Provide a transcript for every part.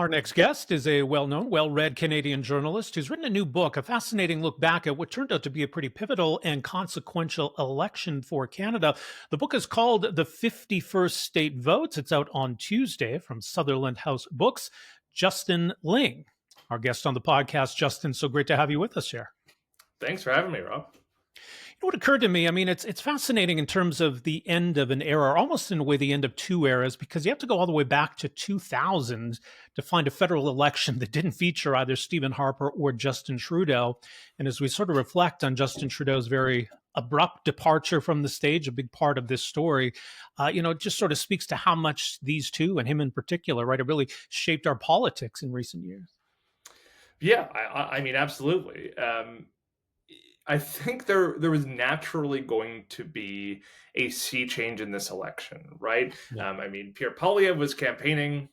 Our next guest is a well known, well read Canadian journalist who's written a new book, a fascinating look back at what turned out to be a pretty pivotal and consequential election for Canada. The book is called The 51st State Votes. It's out on Tuesday from Sutherland House Books. Justin Ling, our guest on the podcast. Justin, so great to have you with us here. Thanks for having me, Rob. What occurred to me, I mean, it's fascinating in terms of the end of an era, almost in a way the end of two eras, because you have to go all the way back to 2000 to find a federal election that didn't feature either Stephen Harper or Justin Trudea. And as we sort of reflect on Justin Trudeau's very abrupt departure from the stage, a big part of this story, it just sort of speaks to how much these two, and him in particular, right, have really shaped our politics in recent years. Yeah, I mean, absolutely. I think there was naturally going to be a sea change in this election, right? Yeah. I mean, Pierre Poilievre was campaigning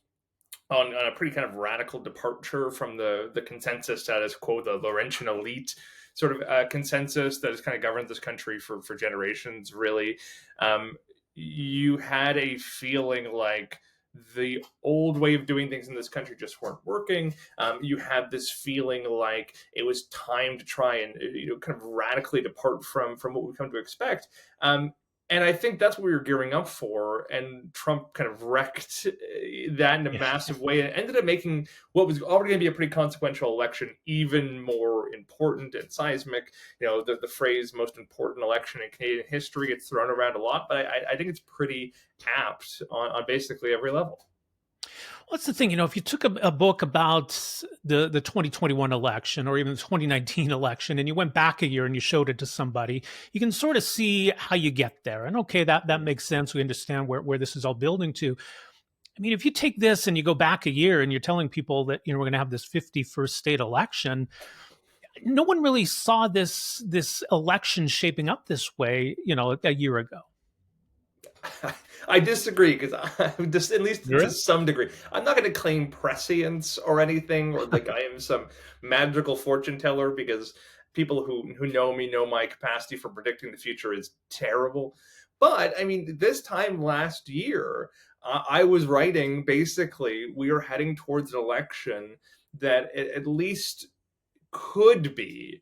on a pretty kind of radical departure from the consensus status quo, the Laurentian elite sort of consensus that has kind of governed this country for generations, really. You had a feeling like the old way of doing things in this country just weren't working. You had this feeling like it was time to try and kind of radically depart from what we've come to expect. And I think that's what we were gearing up for. And Trump kind of wrecked that in a massive way and ended up making what was already going to be a pretty consequential election even more important and seismic. The phrase most important election in Canadian history gets thrown around a lot, but I think it's pretty apt on basically every level. Well, that's the thing, if you took a book about the 2021 election or even the 2019 election and you went back a year and you showed it to somebody, you can sort of see how you get there. And okay, that makes sense. We understand where this is all building to. I mean, if you take this and you go back a year and you're telling people that, we're going to have this 51st state election, no one really saw this election shaping up this way, a year ago. I disagree because just at least to some degree, I'm not going to claim prescience or anything, or like I am some magical fortune teller, because people who know me know my capacity for predicting the future is terrible. But I mean, this time last year, I was writing basically we are heading towards an election that at least could be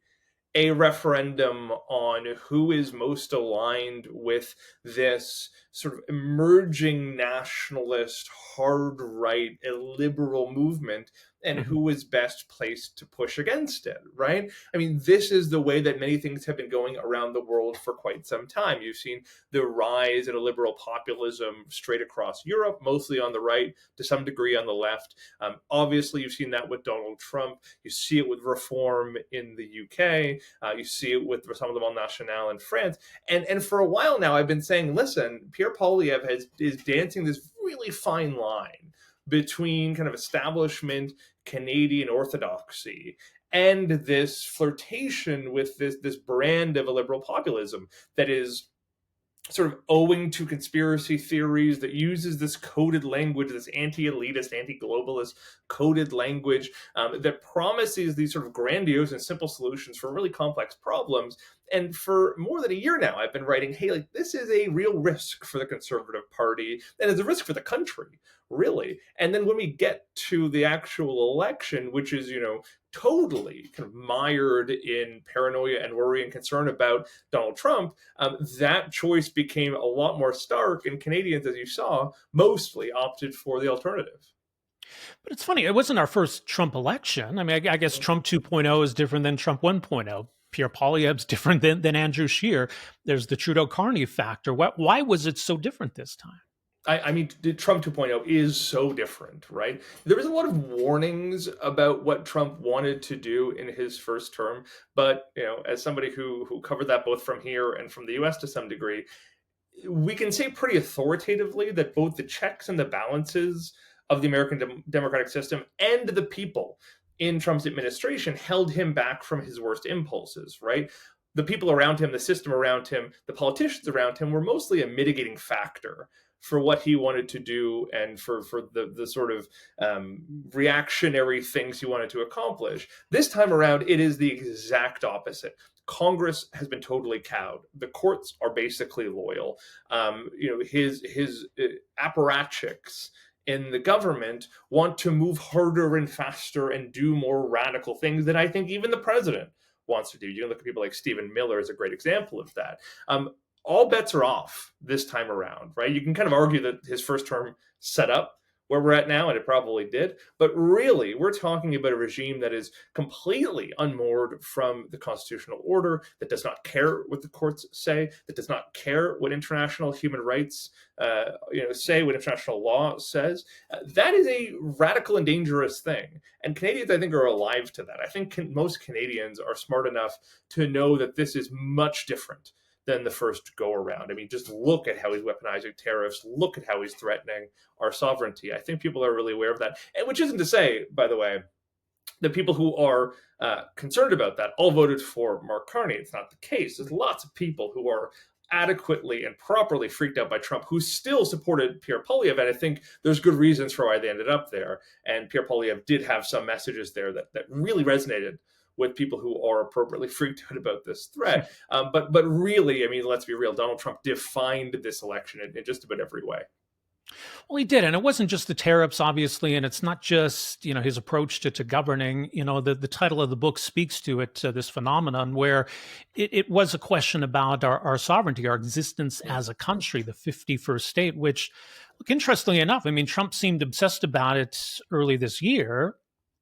a referendum on who is most aligned with this sort of emerging nationalist, hard right, illiberal movement, and who is best placed to push against it, right? I mean, this is the way that many things have been going around the world for quite some time. You've seen the rise in a liberal populism straight across Europe, mostly on the right, to some degree on the left. Obviously, you've seen that with Donald Trump. You see it with Reform in the UK. You see it with Rassemblement National in France. And for a while now, I've been saying, listen, Pierre Poilievre is dancing this really fine line between kind of establishment Canadian orthodoxy and this flirtation with this brand of a liberal populism that is sort of owing to conspiracy theories, that uses this coded language, this anti-elitist, anti-globalist coded language that promises these sort of grandiose and simple solutions for really complex problems. And for more than a year now, I've been writing, hey, like, this is a real risk for the Conservative Party, and it's a risk for the country, really. And then when we get to the actual election, which is, totally kind of mired in paranoia and worry and concern about Donald Trump, that choice became a lot more stark, and Canadians, as you saw, mostly opted for the alternative. But it's funny, it wasn't our first Trump election. I mean, I guess Trump 2.0 is different than Trump 1.0. Pierre Poilievre's different than Andrew Scheer. There's the Trudeau-Carney factor. Why was it so different this time? I mean, Trump 2.0 is so different, right? There was a lot of warnings about what Trump wanted to do in his first term. But, as somebody who covered that both from here and from the US to some degree, we can say pretty authoritatively that both the checks and the balances of the American democratic system and the people in Trump's administration held him back from his worst impulses, right? The people around him, the system around him, the politicians around him were mostly a mitigating factor for what he wanted to do and for the sort of reactionary things he wanted to accomplish. This time around, it is the exact opposite. Congress has been totally cowed. The courts are basically loyal. His apparatchiks in the government want to move harder and faster and do more radical things than I think even the president wants to do. You can look at people like Stephen Miller as a great example of that. All bets are off this time around, right? You can kind of argue that his first term set up where we're at now, and it probably did. But really, we're talking about a regime that is completely unmoored from the constitutional order, that does not care what the courts say, that does not care what international human rights say, what international law says. That is a radical and dangerous thing. And Canadians, I think, are alive to that. I think most Canadians are smart enough to know that this is much different than the first go around. I mean, just look at how he's weaponizing tariffs, look at how he's threatening our sovereignty. I think people are really aware of that. And which isn't to say, by the way, that people who are concerned about that all voted for Mark Carney. It's not the case. There's lots of people who are adequately and properly freaked out by Trump who still supported Pierre Poilievre. And I think there's good reasons for why they ended up there. And Pierre Poilievre did have some messages there that really resonated with people who are appropriately freaked out about this threat. But really, I mean, let's be real, Donald Trump defined this election in just about every way. Well, he did. And it wasn't just the tariffs, obviously, and it's not just, his approach to governing. The title of the book speaks to it, this phenomenon where it was a question about our sovereignty, our existence as a country, the 51st state, which, look, interestingly enough, I mean, Trump seemed obsessed about it early this year.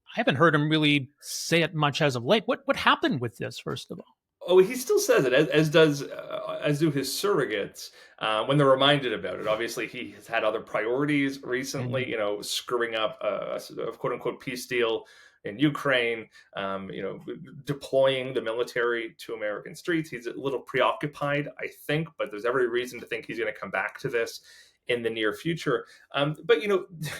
I haven't heard him really say it much as of late. What happened with this, first of all? Oh, he still says it, as do his surrogates when they're reminded about it. Obviously, he has had other priorities recently. Screwing up a quote unquote peace deal in Ukraine. Deploying the military to American streets. He's a little preoccupied, I think, but there's every reason to think he's going to come back to this in the near future. But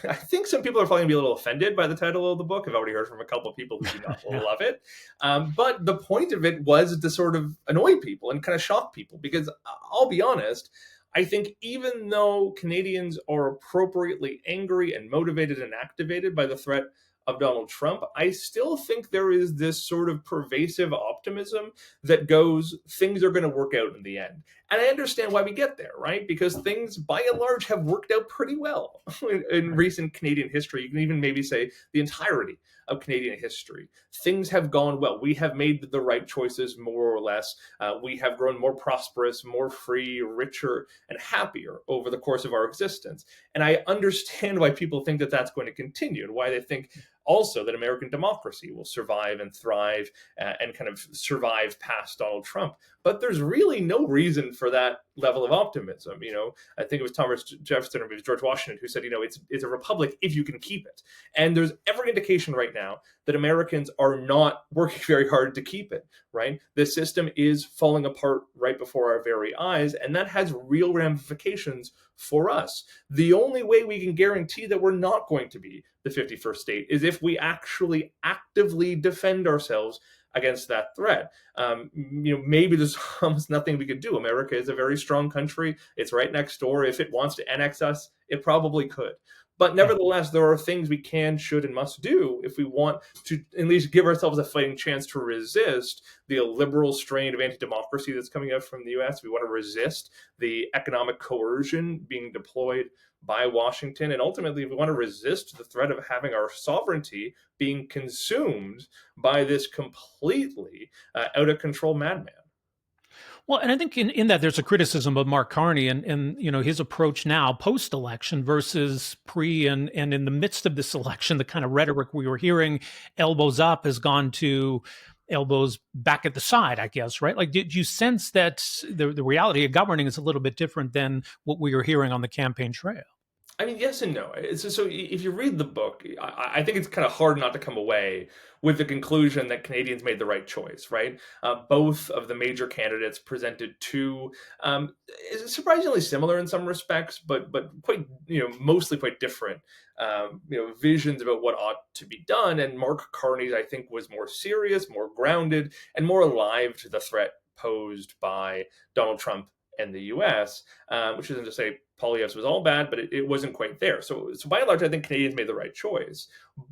I think some people are probably going to be a little offended by the title of the book. I've already heard from a couple of people who do not love it. But the point of it was to sort of annoy people and kind of shock people, because I'll be honest, I think even though Canadians are appropriately angry and motivated and activated by the threat of Donald Trump, I still think there is this sort of pervasive optimism that goes, things are going to work out in the end. And I understand why we get there, right? Because things, by and large, have worked out pretty well in recent Canadian history. You can even maybe say the entirety of Canadian history. Things have gone well. We have made the right choices, more or less. We have grown more prosperous, more free, richer, and happier over the course of our existence. And I understand why people think that that's going to continue, and why they think also that American democracy will survive and thrive and kind of survive past Donald Trump. But there's really no reason for that level of optimism. I think it was Thomas Jefferson or it was George Washington who said, it's a republic if you can keep it. And there's every indication right now that Americans are not working very hard to keep it, right? The system is falling apart right before our very eyes, and that has real ramifications for us. The only way we can guarantee that we're not going to be the 51st state is if we actually actively defend ourselves against that threat. Maybe there's almost nothing we could do. America is a very strong country. It's right next door. If it wants to annex us, it probably could. But nevertheless, there are things we can, should, and must do if we want to at least give ourselves a fighting chance to resist the liberal strain of anti-democracy that's coming out from the U.S. We want to resist the economic coercion being deployed by Washington. And ultimately, we want to resist the threat of having our sovereignty being consumed by this completely out of control madman. Well, and I think in that there's a criticism of Mark Carney and his approach now post-election versus pre and in the midst of this election, the kind of rhetoric we were hearing, elbows up, has gone to elbows back at the side, I guess, right? Like, did you sense that the reality of governing is a little bit different than what we were hearing on the campaign trail? I mean, yes and no. So if you read the book, I think it's kind of hard not to come away with the conclusion that Canadians made the right choice, right? Both of the major candidates presented two surprisingly similar in some respects, but quite, mostly quite different, visions about what ought to be done. And Mark Carney's, I think, was more serious, more grounded, and more alive to the threat posed by Donald Trump in the US, which isn't to say Poilievre's was all bad, but it wasn't quite there. So by and large, I think Canadians made the right choice.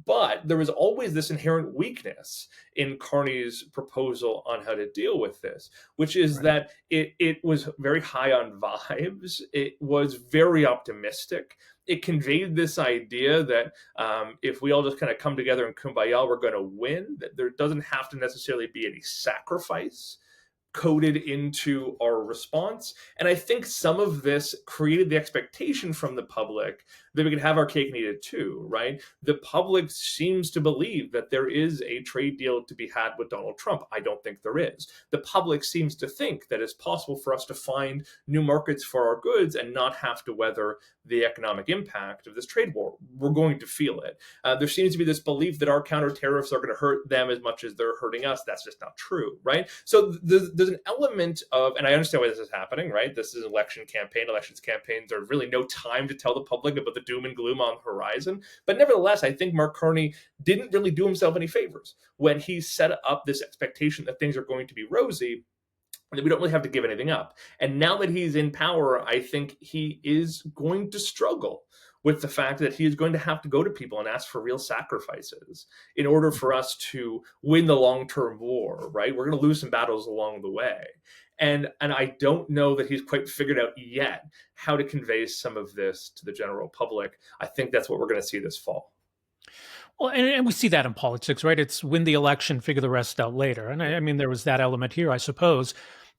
But there was always this inherent weakness in Carney's proposal on how to deal with this, which is Right. that it was very high on vibes. It was very optimistic. It conveyed this idea that if we all just kind of come together and kumbaya, we're going to win, that there doesn't have to necessarily be any sacrifice coded into our response. And I think some of this created the expectation from the public that we could have our cake and eat it too, right? The public seems to believe that there is a trade deal to be had with Donald Trump. I don't think there is. The public seems to think that it's possible for us to find new markets for our goods and not have to weather the economic impact of this trade war. We're going to feel it. There seems to be this belief that our counter tariffs are going to hurt them as much as they're hurting us. That's just not true, right? So there's an element of, and I understand why this is happening, right? This is an election campaign. Elections campaigns are really no time to tell the public about the doom and gloom on the horizon. But nevertheless, I think Mark Carney didn't really do himself any favors when he set up this expectation that things are going to be rosy, that we don't really have to give anything up. And now that he's in power, I think he is going to struggle with the fact that he is going to have to go to people and ask for real sacrifices in order for us to win the long-term war, right? We're going to lose some battles along the way. And I don't know that he's quite figured out yet how to convey some of this to the general public. I think that's what we're going to see this fall. Well, and we see that in politics, right? It's win the election, figure the rest out later. And I mean, there was that element here, I suppose.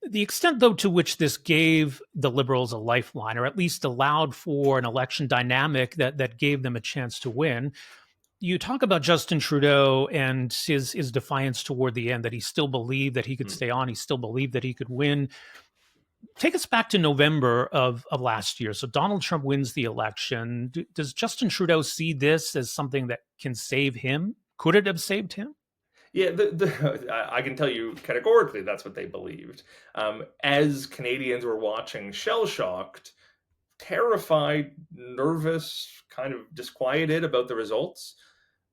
The extent, though, to which this gave the Liberals a lifeline, or at least allowed for an election dynamic that gave them a chance to win. You talk about Justin Trudeau and his defiance toward the end, that he still believed that he could stay on. He still believed that he could win. Take us back to November of last year. So Donald Trump wins the election. Does Justin Trudeau see this as something that can save him? Could it have saved him? Yeah, I can tell you categorically that's what they believed. As Canadians were watching, shell-shocked, terrified, nervous, kind of disquieted about the results.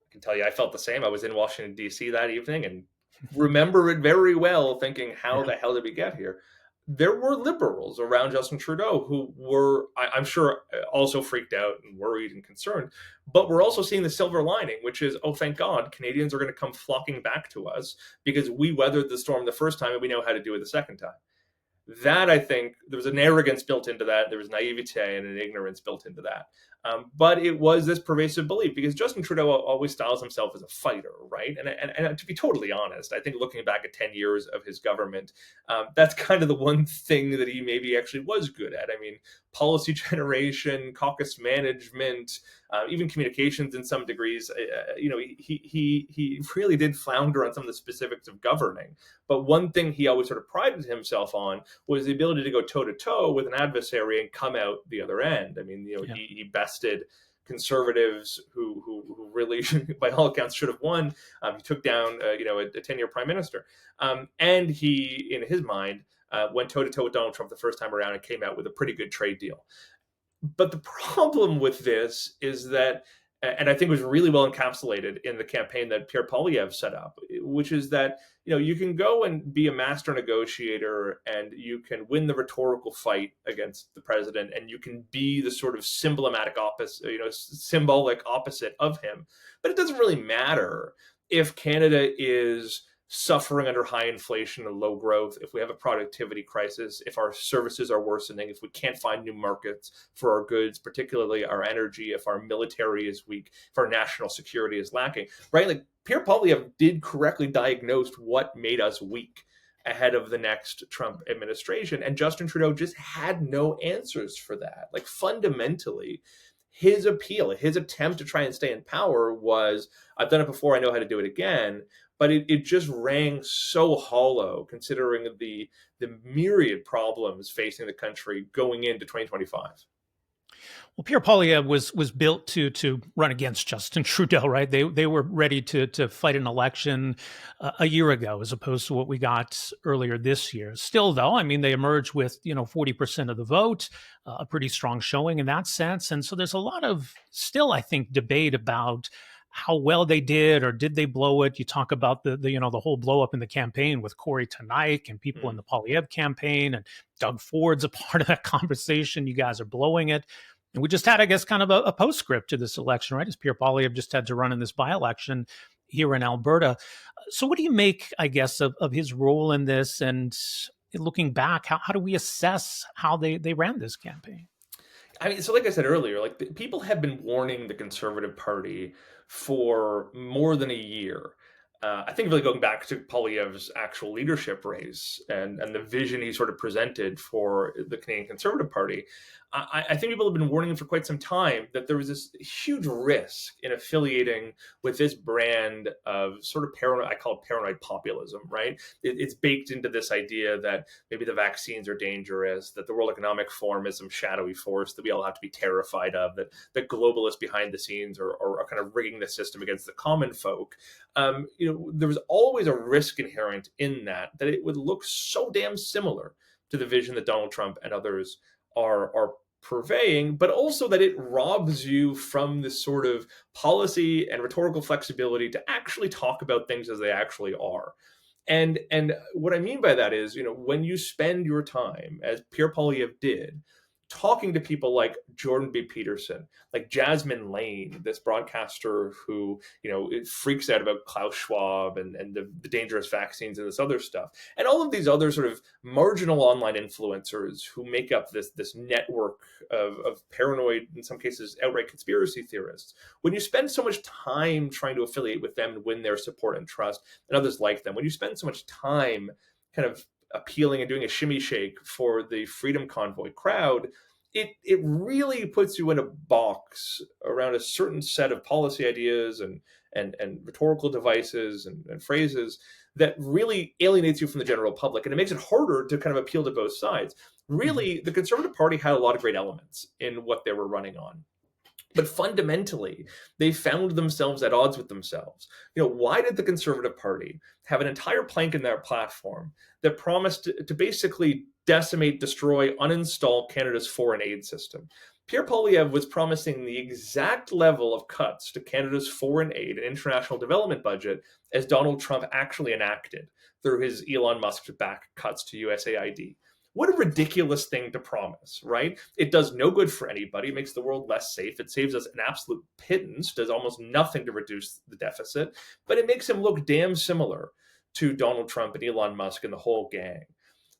I can tell you I felt the same. I was in Washington, D.C. that evening and remember it very well, thinking, how the hell did we get here? There were Liberals around Justin Trudeau who were, I'm sure, also freaked out and worried and concerned. But we're also seeing the silver lining, which is, oh, thank God, Canadians are going to come flocking back to us because we weathered the storm the first time and we know how to do it the second time. That, I think, there was an arrogance built into that. There was naivete and an ignorance built into that. But it was this pervasive belief because Justin Trudeau always styles himself as a fighter, right? And to be totally honest, I think looking back at 10 years of his government, that's kind of the one thing that he maybe actually was good at. I mean, policy generation, caucus management, even communications in some degrees. He really did flounder on some of the specifics of governing. But one thing he always sort of prided himself on was the ability to go toe to toe with an adversary and come out the other end. I mean, he bested conservatives who really, by all accounts, should have won. He took down, a 10-year prime minister, and he, in his mind, went toe to toe with Donald Trump the first time around and came out with a pretty good trade deal. But the problem with this is that, and I think it was really well encapsulated in the campaign that Pierre Poilievre set up, which is that, you can go and be a master negotiator and you can win the rhetorical fight against the president and you can be the sort of symbolic opposite of him. But it doesn't really matter if Canada is suffering under high inflation and low growth, if we have a productivity crisis, if our services are worsening, if we can't find new markets for our goods, particularly our energy, if our military is weak, if our national security is lacking, right? Like Pierre Poilievre did correctly diagnose what made us weak ahead of the next Trump administration. And Justin Trudeau just had no answers for that. Like fundamentally, his appeal, his attempt to try and stay in power was, I've done it before, I know how to do it again. But it just rang so hollow, considering the myriad problems facing the country going into 2025. Well, Pierre Poilievre was built to run against Justin Trudeau, right? They were ready to fight an election a year ago, as opposed to what we got earlier this year. Still, though, I mean, they emerged with 40% of the vote, a pretty strong showing in that sense, and so there's a lot of still, I think, debate about how well they did, or did they blow it? You talk about the whole blow up in the campaign with Corey Tanike and people in the Poilievre campaign, and Doug Ford's a part of that conversation. You guys are blowing it. And we just had, I guess, kind of a postscript to this election, right? As Pierre Poilievre just had to run in this by-election here in Alberta. So what do you make, I guess, of his role in this? And looking back, how do we assess how they ran this campaign? I mean, so like I said earlier, like people have been warning the Conservative Party for more than a year. I think really going back to Poilievre's actual leadership race and the vision he sort of presented for the Canadian Conservative Party, I think people have been warning him for quite some time that there was this huge risk in affiliating with this brand of sort of paranoid, I call it paranoid populism, right? It's baked into this idea that maybe the vaccines are dangerous, that the World Economic Forum is some shadowy force that we all have to be terrified of, that the globalists behind the scenes are kind of rigging the system against the common folk. There was always a risk inherent in that it would look so damn similar to the vision that Donald Trump and others are purveying, but also that it robs you from this sort of policy and rhetorical flexibility to actually talk about things as they actually are. And what I mean by that is, when you spend your time, as Pierre Poilievre did, talking to people like Jordan B. Peterson, like Jasmine Lane, this broadcaster who, it freaks out about Klaus Schwab and the dangerous vaccines and this other stuff, and all of these other sort of marginal online influencers who make up this network of paranoid, in some cases, outright conspiracy theorists. When you spend so much time trying to affiliate with them and win their support and trust, and others like them, when you spend so much time kind of appealing and doing a shimmy shake for the Freedom Convoy crowd, it really puts you in a box around a certain set of policy ideas and rhetorical devices and phrases that really alienates you from the general public, and it makes it harder to kind of appeal to both sides. Really, the Conservative Party had a lot of great elements in what they were running on. But fundamentally, they found themselves at odds with themselves. Why did the Conservative Party have an entire plank in their platform that promised to basically decimate, destroy, uninstall Canada's foreign aid system? Pierre Poilievre was promising the exact level of cuts to Canada's foreign aid and international development budget as Donald Trump actually enacted through his Elon Musk-backed cuts to USAID. What a ridiculous thing to promise, right? It does no good for anybody. It makes the world less safe. It saves us an absolute pittance, does almost nothing to reduce the deficit, but it makes him look damn similar to Donald Trump and Elon Musk and the whole gang.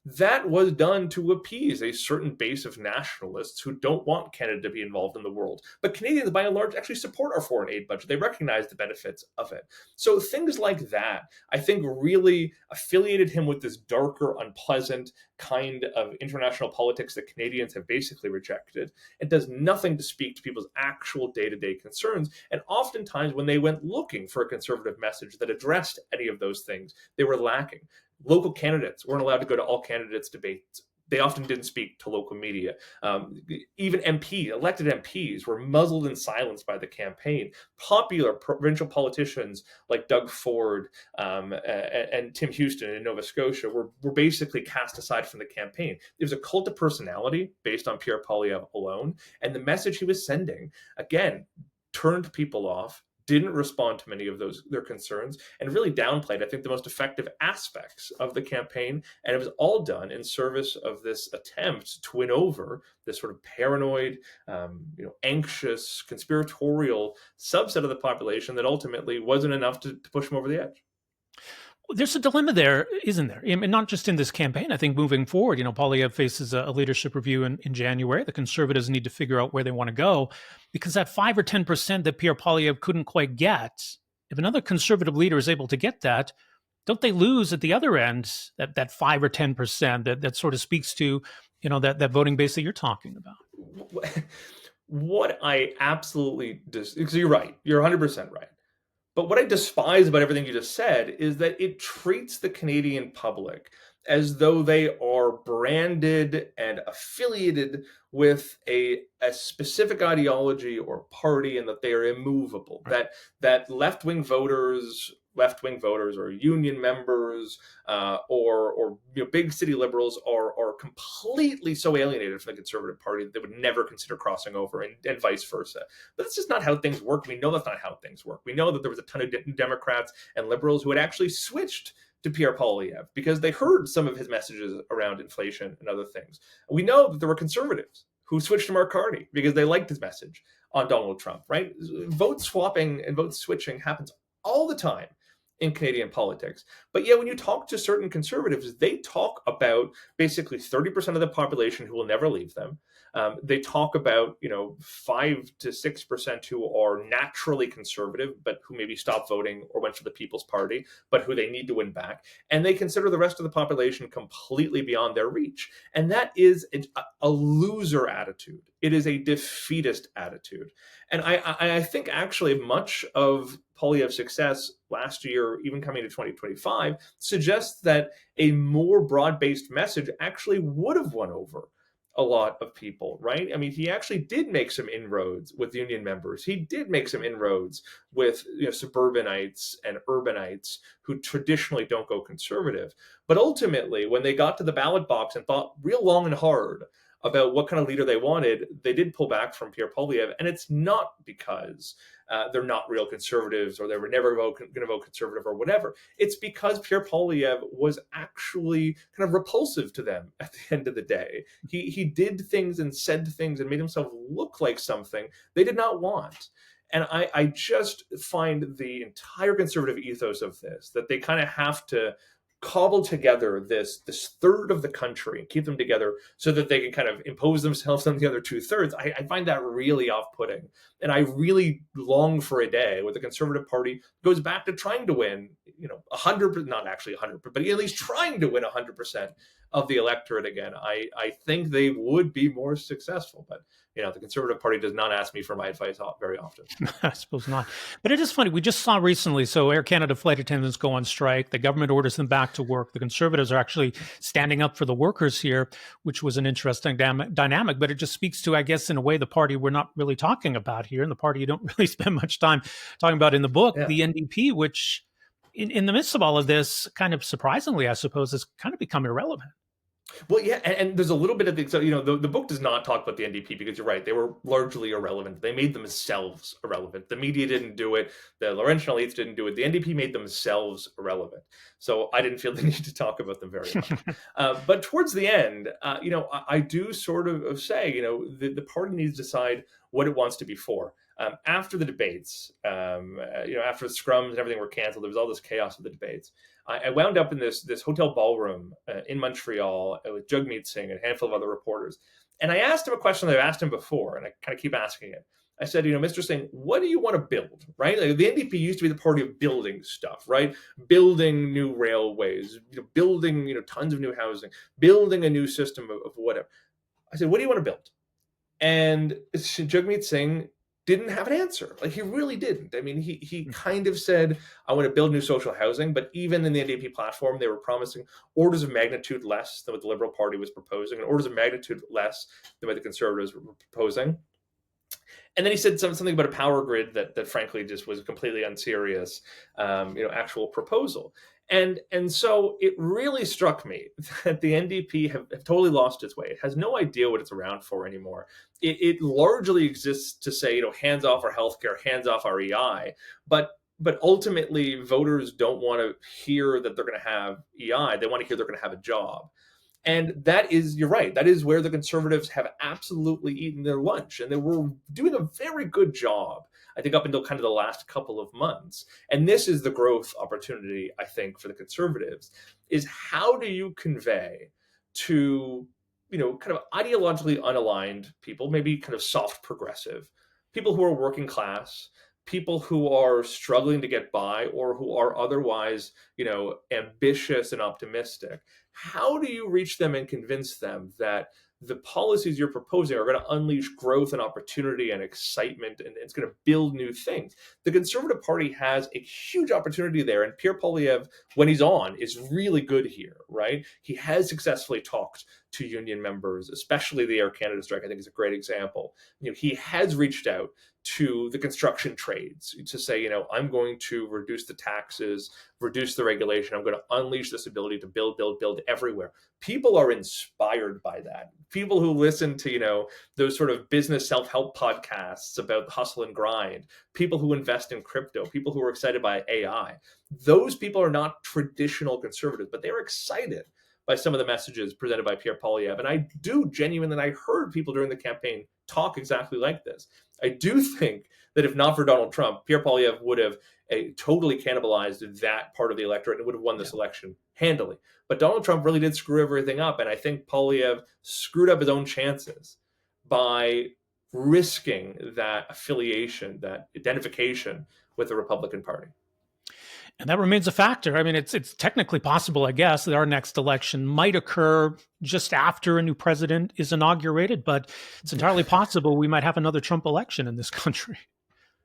That was done to appease a certain base of nationalists who don't want Canada to be involved in the world. But Canadians, by and large, actually support our foreign aid budget. They recognize the benefits of it. So things like that, I think, really affiliated him with this darker, unpleasant kind of international politics that Canadians have basically rejected. It does nothing to speak to people's actual day-to-day concerns. And oftentimes, when they went looking for a conservative message that addressed any of those things, they were lacking. Local candidates weren't allowed to go to all candidates' debates. They often didn't speak to local media. Even elected MPs were muzzled and silenced by the campaign. Popular provincial politicians like Doug Ford and Tim Houston in Nova Scotia were basically cast aside from the campaign. There was a cult of personality based on Pierre Poilievre alone, and the message he was sending, again, turned people off, didn't respond to many of their concerns, and really downplayed, I think, the most effective aspects of the campaign. And it was all done in service of this attempt to win over this sort of paranoid, anxious, conspiratorial subset of the population that ultimately wasn't enough to push them over the edge. There's a dilemma there, isn't there? And not just in this campaign. I think moving forward, Poilievre faces a leadership review in January. The Conservatives need to figure out where they want to go, because that 5 or 10% that Pierre Poilievre couldn't quite get, if another Conservative leader is able to get that, don't they lose at the other end that 5 or 10% that sort of speaks to, that voting base that you're talking about? What I absolutely because you're right. You're 100% right. But what I despise about everything you just said is that it treats the Canadian public as though they are branded and affiliated with a specific ideology or party, and that they are immovable. Right. That left-wing voters or union members, or big city liberals are completely so alienated from the Conservative Party that they would never consider crossing over, and vice versa. But that's just not how things work. We know that's not how things work. We know that there was a ton of Democrats and liberals who had actually switched to Pierre Poilievre because they heard some of his messages around inflation and other things. We know that there were conservatives who switched to Mark Carney because they liked his message on Donald Trump, right? Vote swapping and vote switching happens all the time in Canadian politics. But yeah, when you talk to certain conservatives, they talk about basically 30% of the population who will never leave them. They talk about 5 to 6% who are naturally conservative, but who maybe stopped voting or went for the People's Party, but who they need to win back. And they consider the rest of the population completely beyond their reach. And that is a loser attitude. It is a defeatist attitude. And I think actually much of Poilievre's success last year, even coming to 2025, suggests that a more broad-based message actually would have won over a lot of people, right? I mean, he actually did make some inroads with union members. He did make some inroads with suburbanites and urbanites who traditionally don't go conservative. But ultimately, when they got to the ballot box and thought real long and hard about what kind of leader they wanted, they did pull back from Pierre Poilievre. And it's not because they're not real conservatives or they were never going to vote conservative or whatever. It's because Pierre Poilievre was actually kind of repulsive to them at the end of the day. He did things and said things and made himself look like something they did not want. And I just find the entire conservative ethos of this, that they kind of have to cobble together this third of the country and keep them together so that they can kind of impose themselves on the other 2/3. I find that really off-putting. And I really long for a day where the Conservative Party goes back to trying to win, 100%, not actually 100%, but at least trying to win 100% of the electorate again. I think they would be more successful, but the Conservative Party does not ask me for my advice very often. I suppose not. But it is funny. We just saw recently, so Air Canada flight attendants go on strike. The government orders them back to work. The Conservatives are actually standing up for the workers here, which was an interesting dynamic. But it just speaks to, I guess, in a way, the party we're not really talking about here, and the party you don't really spend much time talking about in the book, Yeah. the NDP, which in the midst of all of this, kind of surprisingly, I suppose, has kind of become irrelevant. Well, yeah, and there's a little bit of the, so the book does not talk about the NDP because you're right, they were largely irrelevant. They made themselves irrelevant. The media didn't do it. The Laurentian elites didn't do it. The NDP made themselves irrelevant. So I didn't feel the need to talk about them very much. But towards the end, I do sort of say, the party needs to decide what it wants to be for. After the debates, after the scrums and everything were canceled, there was all this chaos of the debates. I wound up in this hotel ballroom in Montreal with Jagmeet Singh and a handful of other reporters. And I asked him a question that I've asked him before, and I kind of keep asking it. I said, Mr. Singh, what do you want to build, right? Like, the NDP used to be the party of building stuff, right? Building new railways, building, tons of new housing, building a new system of whatever. I said, what do you want to build? And Jagmeet Singh didn't have an answer. Like, he really didn't. I mean, he kind of said, I want to build new social housing, but even in the NDP platform, they were promising orders of magnitude less than what the Liberal Party was proposing, and orders of magnitude less than what the Conservatives were proposing. And then he said something about a power grid that frankly just was a completely unserious, actual proposal. And so it really struck me that the NDP have totally lost its way. It has no idea what it's around for anymore. It largely exists to say, hands off our healthcare, hands off our EI. But ultimately, voters don't want to hear that they're going to have EI. They want to hear they're going to have a job. And that is, you're right, that is where the Conservatives have absolutely eaten their lunch. And they were doing a very good job, I think, up until kind of the last couple of months. And this is the growth opportunity, I think, for the Conservatives, is how do you convey to, kind of ideologically unaligned people, maybe kind of soft progressive, people who are working class, people who are struggling to get by or who are otherwise, ambitious and optimistic. How do you reach them and convince them that the policies you're proposing are going to unleash growth and opportunity and excitement, and it's going to build new things. The Conservative Party has a huge opportunity there, and Pierre Poilievre, when he's on, is really good here, right? He has successfully talked to union members, especially the Air Canada strike. I think is a great example. He has reached out to the construction trades to say, I'm going to reduce the taxes, reduce the regulation. I'm going to unleash this ability to build everywhere. People are inspired by that. People who listen to, those sort of business self-help podcasts about hustle and grind, people who invest in crypto, people who are excited by AI, those people are not traditional conservatives, but they're excited by some of the messages presented by Pierre Poilievre. And I do genuinely, I heard people during the campaign talk exactly like this. I do think that if not for Donald Trump, Pierre Poilievre would have totally cannibalized that part of the electorate and would have won this election handily. But Donald Trump really did screw everything up. And I think Poilievre screwed up his own chances by risking that affiliation, that identification with the Republican Party. And that remains a factor. I mean, it's technically possible, I guess, that our next election might occur just after a new president is inaugurated, but it's entirely possible we might have another Trump election in this country.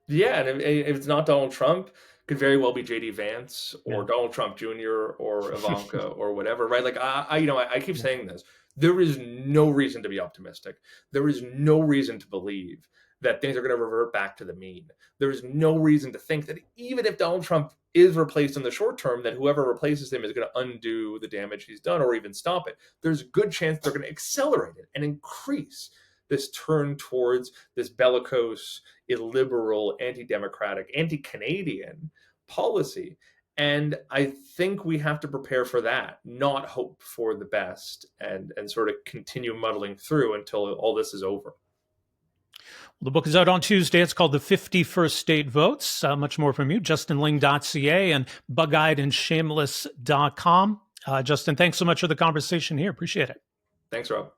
Yeah, and if it's not Donald Trump, it could very well be J.D. Vance or Donald Trump Jr. or Ivanka or whatever, right? Like, I keep saying this. There is no reason to be optimistic. There is no reason to believe that things are going to revert back to the mean. There is no reason to think that even if Donald Trump is replaced in the short term, that whoever replaces him is going to undo the damage he's done or even stop it. There's a good chance they're going to accelerate it and increase this turn towards this bellicose, illiberal, anti-democratic, anti-Canadian policy. And I think we have to prepare for that, not hope for the best and sort of continue muddling through until all this is over. Well, the book is out on Tuesday. It's called The 51st State Votes. Much more from you, justinling.ca and bug-eyedandshameless.com. Justin, thanks so much for the conversation here. Appreciate it. Thanks, Rob.